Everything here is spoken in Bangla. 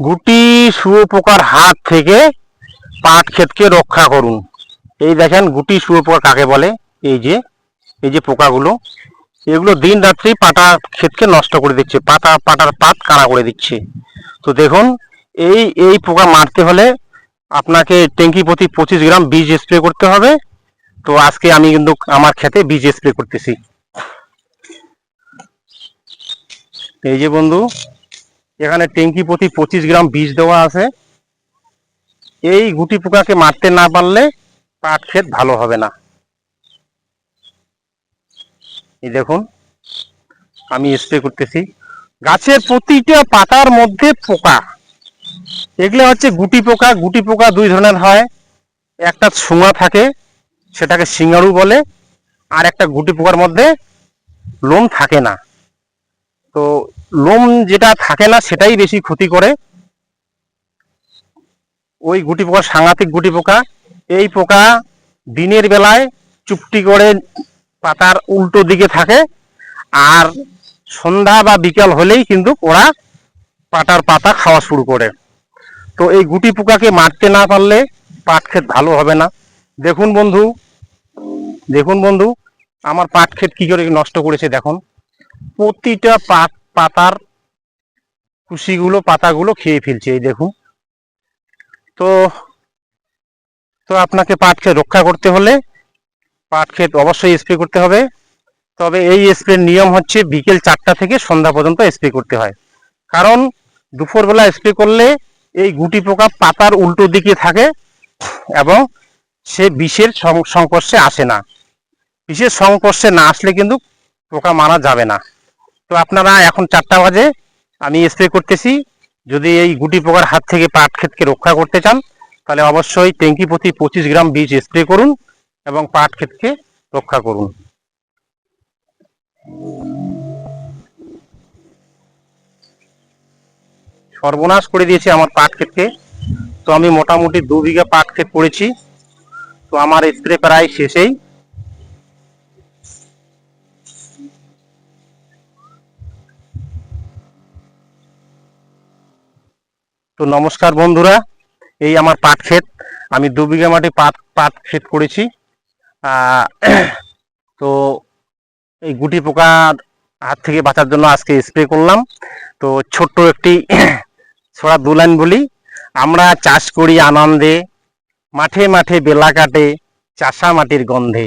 গুটি শুয়োপোকার হাত থেকে পাট ক্ষেতকে রক্ষা করুন। এই দেখেন গুটি শুয়োপোকা কাকে বলে। এই যে পোকাগুলো, এগুলো দিন রাত্রি পাটা ক্ষেতকে নষ্ট করে দিচ্ছে, পাটার পাত কানা করে দিচ্ছে। তো দেখুন, এই এই পোকা মারতে হলে আপনাকে ট্যাঙ্কি প্রতি 25 গ্রাম বীজ স্প্রে করতে হবে। তো আজকে আমি কিন্তু আমার ক্ষেতে বীজ স্প্রে করতেছি। এই যে বন্ধু, এখানে ট্যাঙ্কি প্রতি 25 গ্রাম বীজ দেওয়া আছে। এই গুটি পোকাকে মারতে না পারলে পাট ক্ষেত ভালো হবে না। এই দেখুন, আমি স্প্রে করতেছি। গাছের প্রতিটা পাতার মধ্যে পোকা, এগুলো হচ্ছে গুটি পোকা। গুটি পোকা দুই ধরনের হয়, একটা ছোঁয়া থাকে, সেটাকে সিঙ্গারু বলে, আর একটা গুটি পোকার মধ্যে লোম থাকে না। তো লোম যেটা থাকে না সেটাই বেশি ক্ষতি করে। ওই গুটি পোকা সাংঘাতিক গুটি পোকা। এই পোকা দিনের বেলায় চুপটি করে পাতার উল্টো দিকে থাকে, আর সন্ধ্যা বা বিকাল হলেই কিন্তু ওরা পাতার পাতা খাওয়া শুরু করে। তো এই গুটি পোকাকে মারতে না পারলে পাট ক্ষেত ভালো হবে না। দেখুন বন্ধু, দেখুন বন্ধু, আমার পাট ক্ষেত কি করে নষ্ট করেছে দেখুন। প্রতিটা পাতার কুশিগুলো পাতাগুলো খেয়ে ফেলছে। এই দেখুন। তো তো আপনাকে পাট ক্ষেত রক্ষা করতে হলে পাট ক্ষেত অবশ্যই স্প্রে করতে হবে। তবে এই স্প্রের নিয়ম হচ্ছে বিকেল 4টা থেকে সন্ধ্যা পর্যন্ত স্প্রে করতে হয়। কারণ দুপুরবেলা স্প্রে করলে এই গুটি পোকা পাতার উল্টো দিকে থাকে এবং সে বিষের সংস্পর্শে আসে না। বিষের সংস্পর্শে না আসলে কিন্তু পোকা মারা যাবে না। তো আপনারা এখন 4টা বাজে, আমি স্প্রে করতেছি। যদি এই গুটি পোকার হাত থেকে পাট ক্ষেতকে রক্ষা করতে চান তাহলে অবশ্যই ট্যাঙ্কি প্রতি 25 গ্রাম বীজ স্প্রে করুন এবং পাট ক্ষেতকে রক্ষা করুন। সর্বনাশ করে দিয়েছে আমার পাট ক্ষেতকে। তো আমি মোটামুটি 2 বিঘা পাট ক্ষেত করেছি। তো আমার স্প্রে প্রায় শেষেই। তো নমস্কার বন্ধুরা, এই আমার পাট ক্ষেত। আমি 2 বিঘা মাটি পাট ক্ষেত করেছি। তো এই গুটি পোকার হাত থেকে বাঁচার জন্য আজকে স্প্রে করলাম। তো ছোট্ট একটি ছোড়া 2 লাইন বলি। আমরা চাষ করি আনন্দে, মাঠে মাঠে বেলা কাটে চাষা মাটির গন্ধে।